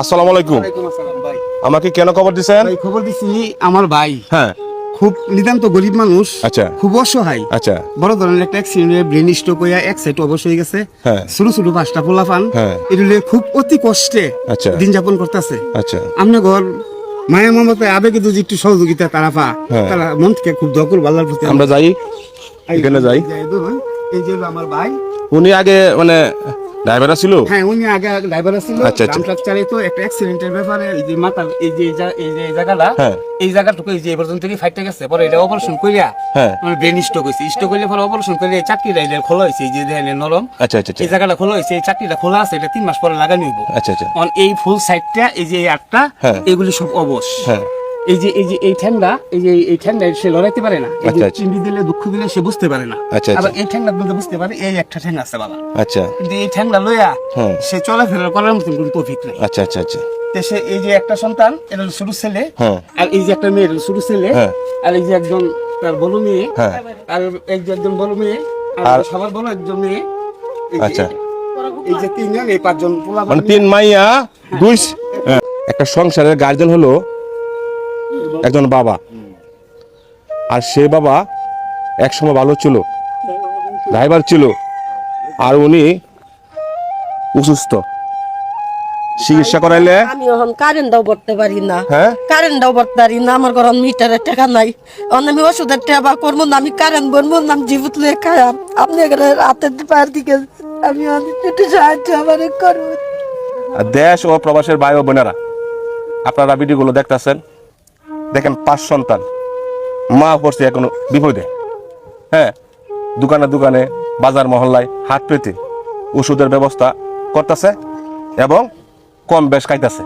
আসসালামু আলাইকুম। ওয়ালাইকুম আসসালাম ভাই। আমাকে কেন খবর দিছেন? ভাই খবর দিছি আমার ভাই হ্যাঁ। খুব নিতান্ত গরিব মানুষ, আচ্ছা। খুব অসহায়। আচ্ছা। বড় ধরনের একটা অ্যাক্সিডেন্টে ব্রেন স্ট্রোক হইয়া এক সাইড অবশ হয়ে গেছে। হ্যাঁ। ছোট ছোট 5টা পোলাপান হ্যাঁ। এগুলো খুব অতি কষ্টে আচ্ছা। দিন যাপন করতেছে। আচ্ছা। আমনে ঘর মায়া মমতায় আবেগে যদি একটু সহযোগিতা তারা পা, হ্যাঁ। তারা মন থেকে খুব দখল বাল্লার প্রতি আমরা যাই, এখানে যাই। এই যে হলো আমার ভাই। উনি আগে মানে ড্রাইভার ছিল। হ্যাঁ, উনি আগে ড্রাইভার ছিল। আচ্ছা, আচ্ছা। ট্রাক চালাইতো। একটা অ্যাক্সিডেন্টের ব্যাপারে এই যে মাথার এই যে জায়গাটা, হ্যাঁ। এই জায়গাটুকু এই যে এই পর্যন্ত ফাইটটা গেছে। পরে এটা অপারেশন কইরা হ্যাঁ। মানে ব্রেন স্ট্রোক হইছে। স্ট্রোক হইলে পরে অপারেশন করে চাকরি রাইলে খোলা হইছে। এই যে দেখেন নরম। আচ্ছা আচ্ছা এই জায়গাটা খোলা হইছে, এই চাকরিটা খোলা আছে। এটা 3 মাস পরে লাগানো হইব। আচ্ছা আচ্ছা। অন এই ফুল সাইডটা এই যে এই আটটা, হ্যাঁ। এগুলি সব অবশ। হ্যাঁ। এই যে এই ঠ্যাংটা, এই ঠ্যাংটা সে লড়াইতে পারে না। এই যে আচ্ছা, আচ্ছা। চিংড়ি দিলে দুঃখ দিলে সে বুঝতে পারে না। আচ্ছা, আচ্ছা। আবার এই ঠ্যাংটা মধ্যে বুঝতে পারে এই একটা ঠ্যাং আছে বাবা। আচ্ছা কিন্তু এই ঠ্যাংটা লইয়া হ্যাঁ। সে চলাফেরা করার মতন কোনো তৌফিক নাই। আচ্ছা আচ্ছা আচ্ছা। তো সে এই যে একটা সন্তান, এটা হলো ছোট ছেলে। হ্যাঁ। আর এই যে একটা মেয়ে, এটা ছোট ছেলে। হ্যাঁ। আর এই যে একজন তার বড় মেয়ে। হ্যাঁ। আর এই যে একজন বড় মেয়ে। আর- আর সবার বড় একজন মেয়ে। এই যে- আচ্ছা। এই যে 3 জন, এই 5 জন পোলা মানে 3 মাইয়া 2 একটা সংসারের গার্জেন হলো একজন বাবা। আর সে বাবা একসময় ভালো ছিল, ড্রাইভার ছিল, আর উনি অসুস্থ। চিকিৎসা করাইলে আমি এখন কারেন্টটাও ভরতে পারি না। হ্যাঁ? কারেন্টটাও ভরতে পারি না। আমার ঘর মিটারের টাকা নাই। এখন আমি ওষুধের টাকা করবো না, আমি কারেন্ট ভরবো না, আমি জীবিত লিয়ে খাই। আপনি এখানে রাতের পায়ের দিকে আমি একটু সাহায্য আমার করবো। আর দেশ ও প্রবাসের ভাই ও বোনেরা, আপনারা ভিডিওগুলো দেখতেছেন, দেখেন 5 সন্তান, মা পড়ছে এখন বিপদে। হ্যাঁ, দোকানে দোকানে, বাজার মহল্লায় হাত পেতে ওষুধের ব্যবস্থা করতেছে এবং কম বেশ খাইতেছে।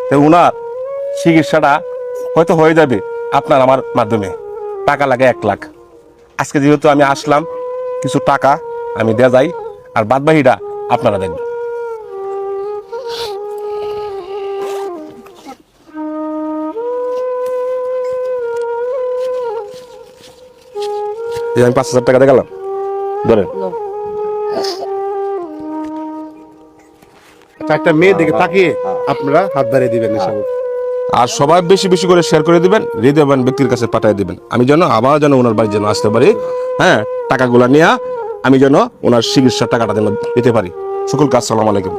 তো উনার চিকিৎসাটা হয়তো হয়ে যাবে আপনার আমার মাধ্যমে। টাকা লাগে 1 লাখ। আজকে যেহেতু আমি আসলাম, কিছু টাকা আমি দেয়া যাই, আর বাদবাকিটা আপনারা দেখবেন। এই আমি 5,000 টাকা দেখালাম, ধরেন। 4টা মেয়ে দেখে তাকিয়ে আপনারা হাত বাড়িয়ে দিবেন ইনশাআল্লাহ। আর সবাই বেশি বেশি করে শেয়ার করে দিবেন, হৃদয়বান ব্যক্তির কাছে পাঠিয়ে দিবেন। আমি যেন আবার যেন ওনার বাড়ি যেন আসতে পারি। হ্যাঁ, টাকাগুলা নিয়ে আমি যেন ওনার চিকিৎসার টাকাটা যেন দিতে পারি। সকলকে আসসালামু আলাইকুম।